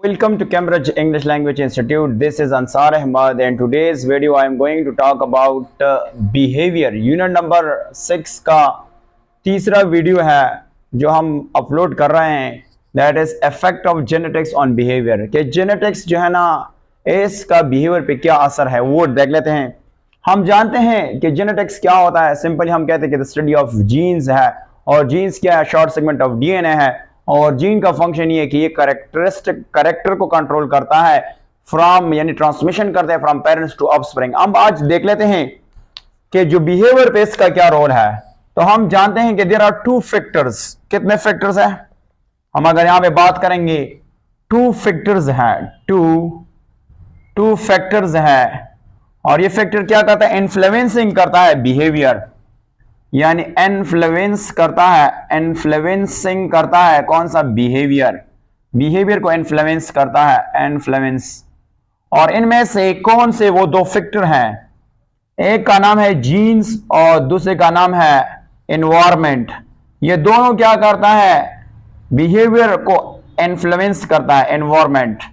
Welcome to Cambridge English Language Institute. This is Ansar Ahmad and today's video I am going to talk about behavior. Unit number 6 का तीसरा video है जो हम upload कर रहे हैं, that is effect of genetics on behaviour. कि genetics जो है ना इसका बिहेवियर पे क्या असर है वो देख लेते हैं। हम जानते हैं कि जेनेटिक्स क्या होता है। सिंपली हम कहते हैं कि द स्टडी ऑफ जीन्स है, और जीन्स क्या है? शॉर्ट सेगमेंट ऑफ डीएनए है। और जीन का फंक्शन ये है कि ये कैरेक्टर को कंट्रोल करता है फ्रॉम, यानी ट्रांसमिशन करता है फ्रॉम पेरेंट्स टू ऑफस्प्रिंग। हम आज देख लेते हैं कि जो बिहेवियर पे इसका क्या रोल है। तो हम जानते हैं कि देयर आर टू फैक्टर्स। कितने फैक्टर्स है? हम अगर यहां पे बात करेंगे टू फैक्टर्स है, टू फैक्टर्स है। और ये फैक्टर क्या करता है? इन्फ्लुएंसिंग करता है बिहेवियर, यानी इन्फ्लुएंस करता है, इन्फ्लुएंसिंग करता है कौन सा? बिहेवियर को इन्फ्लुएंस करता है, इन्फ्लुएंस। और इनमें से कौन से वो दो फैक्टर हैं? एक का नाम है जीन्स और दूसरे का नाम है एनवायरनमेंट। ये दोनों क्या करता है? बिहेवियर को इन्फ्लुएंस करता है, एनवायरनमेंट।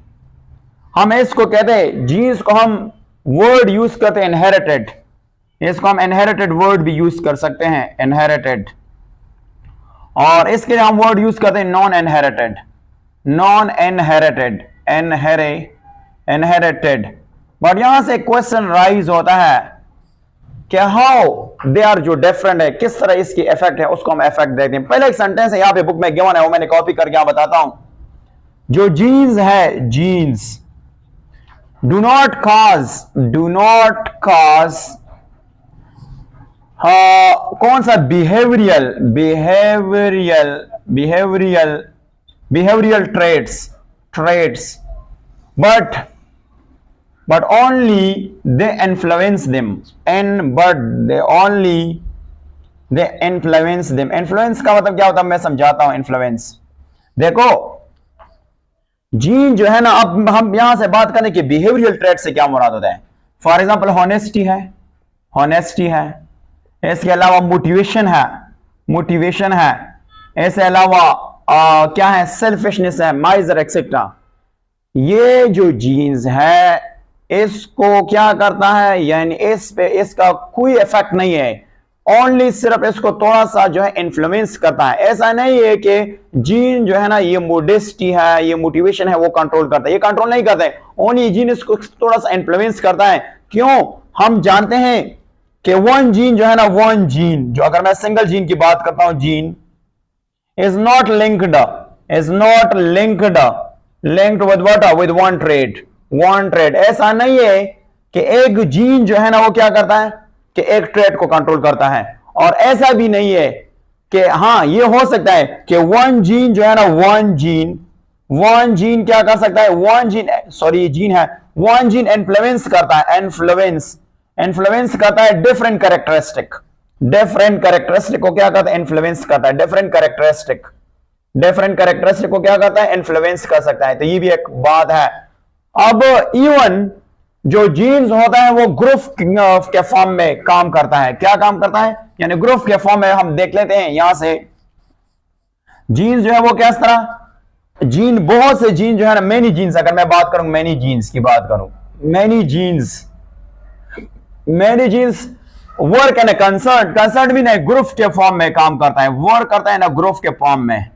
हम इसको कहते हैं, जीन्स को हम वर्ड यूज करते हैं इनहेरिटेड, इसको हम इनहेरिटेड वर्ड भी यूज कर सकते हैं, इनहेरिटेड। और इसके लिए हम वर्ड यूज करते हैं non inherited, non inherited, inherited. But यहां से क्वेश्चन राइज होता है कि हाउ दे आर, जो डिफरेंट है, किस तरह इसकी इफेक्ट है, उसको हम इफेक्ट देखते हैं। पहले एक सेंटेंस है यहां पे बुक में गिवन है, वो मैंने कॉपी करके यहां बताता हूं। जो जीन्स है, जीन्स डू नॉट कॉज कौन सा? Behavioural traits, but only they influence them, they influence them। influence का मतलब क्या होता है मैं समझाता हूं। influence देखो, जीन जो है ना, अब हम यहां से बात करें कि बिहेवियरल ट्रेट से क्या मुराद होता है। फॉर एग्जांपल होनेस्टी है, इसके अलावा मोटिवेशन है, इसके अलावा क्या है? सेल्फिशनेस है, माइजर एक्सेट्रा। ये जो जीन्स है इसको क्या करता है, यानी इस पे इसका कोई इफेक्ट नहीं है, ओनली सिर्फ इसको थोड़ा सा जो है इन्फ्लुएंस करता है। ऐसा नहीं है कि जीन जो है ना ये मोडेस्टी है, ये मोटिवेशन है, वो कंट्रोल करता है, ये कंट्रोल नहीं करता है। ओनली जीन इसको थोड़ा सा इन्फ्लुएंस करता है। क्यों? हम जानते हैं कि वन जीन जो है ना, वन जीन जो, अगर मैं सिंगल जीन की बात करता हूं, gene is not linked with what? With one trait. ऐसा नहीं है कि एक जीन जो है ना वो क्या करता है कि एक ट्रेट को कंट्रोल करता है। और ऐसा भी नहीं है कि हाँ, ये हो सकता है कि वन जीन जो है ना, वन जीन क्या कर सकता है? वन जीन इन्फ्लुएंस करता है, इन्फ्लुएंस करता है डिफरेंट कैरेक्टरिस्टिक को क्या करता है? इन्फ्लुएंस करता है डिफरेंट कैरेक्टरिस्टिक को क्या करता है? इन्फ्लुएंस कर सकता है। तो ये भी एक बात है। अब इवन जो जीन्स होता है वो ग्रुप के फॉर्म में काम करता है। क्या काम करता है? यानी ग्रुप के फॉर्म में। हम देख लेते हैं यहां से, जीन्स जो है वो किस तरह, जीन, बहुत से जीन जो है ना, मेनी जीन्स, अगर मैं बात करूं, मेनी जीन्स की बात करूं, many genes work and concert भी ना ग्रुप के फॉर्म में काम करता है, वर्क करता है ना ग्रुप के फॉर्म में।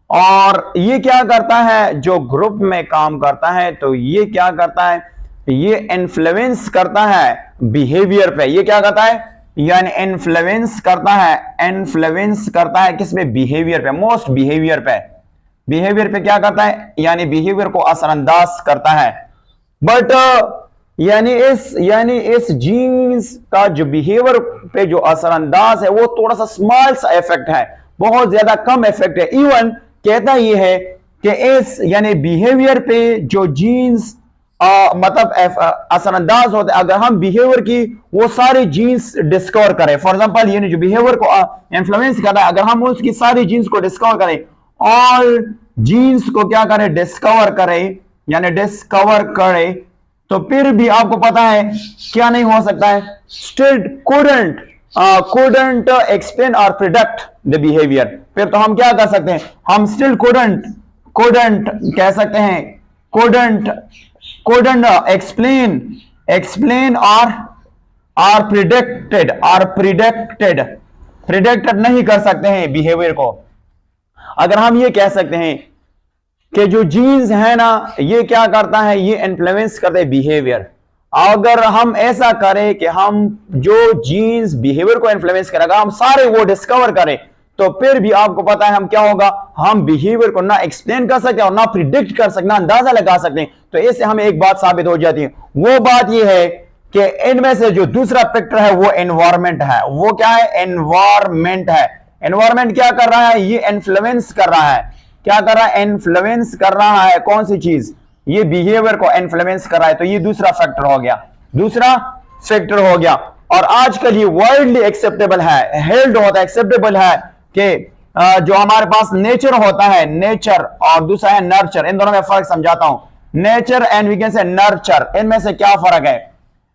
और ये क्या करता है? जो ग्रुप में काम करता है, तो ये क्या करता है? ये इन्फ्लुएंस करता है बिहेवियर पे। ये क्या करता है? यानी इन्फ्लुएंस करता है किसमें? बिहेवियर पे, मोस्ट बिहेवियर पे क्या करता है? यानी बिहेवियर को असरअंदाज करता है। बट यानी इस जीन्स का जो बिहेवियर पे जो असरअंदाज है वो थोड़ा सा स्मॉल सा इफेक्ट है, बहुत ज्यादा कम इफेक्ट है। इवन कहता ये है कि इस यानी बिहेवियर पे जो जीन्स मतलब असरअंदाज होते हैं, अगर हम बिहेवियर की वो सारी जीन्स डिस्कवर करें, फॉर एग्जांपल ये जो बिहेवियर को इन्फ्लुएंस कर रहा है, अगर हम उसकी सारी जीन्स को डिस्कवर करें, ऑल जीन्स को क्या करें? डिस्कवर करें, तो फिर भी आपको पता है क्या नहीं हो सकता है? Still couldn't explain or predict the behavior। फिर तो हम क्या कर सकते हैं? हम स्टिल couldn't कह सकते हैं couldn't explain or predicted नहीं कर सकते हैं बिहेवियर को। अगर हम ये कह सकते हैं कि जो जीन्स है ना, ये क्या करता है, ये इन्फ्लुएंस करते हैं बिहेवियर। अगर हम ऐसा करें कि हम जो जीन्स बिहेवियर को इन्फ्लुएंस करेगा, हम सारे वो डिस्कवर करें, तो फिर भी आपको पता है हम क्या होगा, हम बिहेवियर को ना एक्सप्लेन कर सकते हैं और ना प्रिडिक्ट कर सकते, ना अंदाजा लगा सकते हैं। तो इससे हमें एक बात साबित हो जाती है, वो बात ये है कि इनमें से जो दूसरा फैक्टर है वो एनवायरमेंट है। वो क्या है, एनवायरमेंट है। एनवायरमेंट क्या कर रहा है, ये इन्फ्लुएंस कर रहा है। क्या कर रहा है, इन्फ्लुएंस कर रहा है। कौन सी चीज, ये बिहेवियर को इन्फ्लुएंस कर रहा है। तो ये दूसरा फैक्टर हो गया, दूसरा फैक्टर हो गया। और आजकल ये वर्ल्डली एक्सेप्टेबल है, हेल्ड होता है, एक्सेप्टेबल है कि जो हमारे पास नेचर होता है, नेचर और दूसरा है नर्चर, इन दोनों में फर्क समझाता हूं। Nature and we can say nurture, इनमें से क्या फर्क है,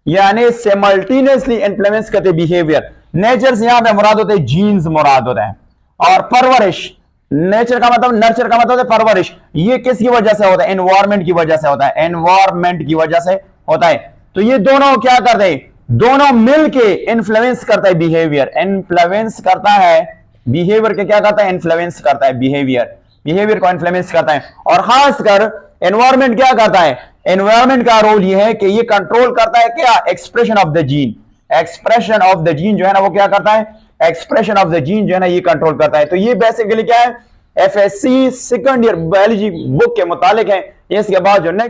यानी सिमल्टेनियसली इन्फ्लुएंस करते बिहेवियर। नेचर से यहां पे मुराद होते हैं जीन्स मुराद होता है, और परवरिश, नेचर का मतलब, नर्चर का मतलब है परवरिश। ये किसकी वजह से होता है, एनवायरमेंट की वजह से होता है, एनवायरमेंट की वजह से होता है। तो ये दोनों क्या करते हैं, दोनों मिलके इन्फ्लुएंस करता है बिहेवियर, इन्फ्लुएंस करता है बिहेवियर के, क्या करता है, इन्फ्लुएंस करता है बिहेवियर, बिहेवियर को इन्फ्लुएंस करता है। और खासकर एनवायरमेंट क्या करता है, एनवायरमेंट का रोल ये है कि ये कंट्रोल करता है क्या, expression of the gene, expression of the gene जो है ना, वो क्या करता है, एक्सप्रेशन ऑफ द जीन जो है ना, ये कंट्रोल करता है। तो ये बेसिकली क्या है, FSc second year biology book के मुतालिक है। इसके बाद जो नेक्स्ट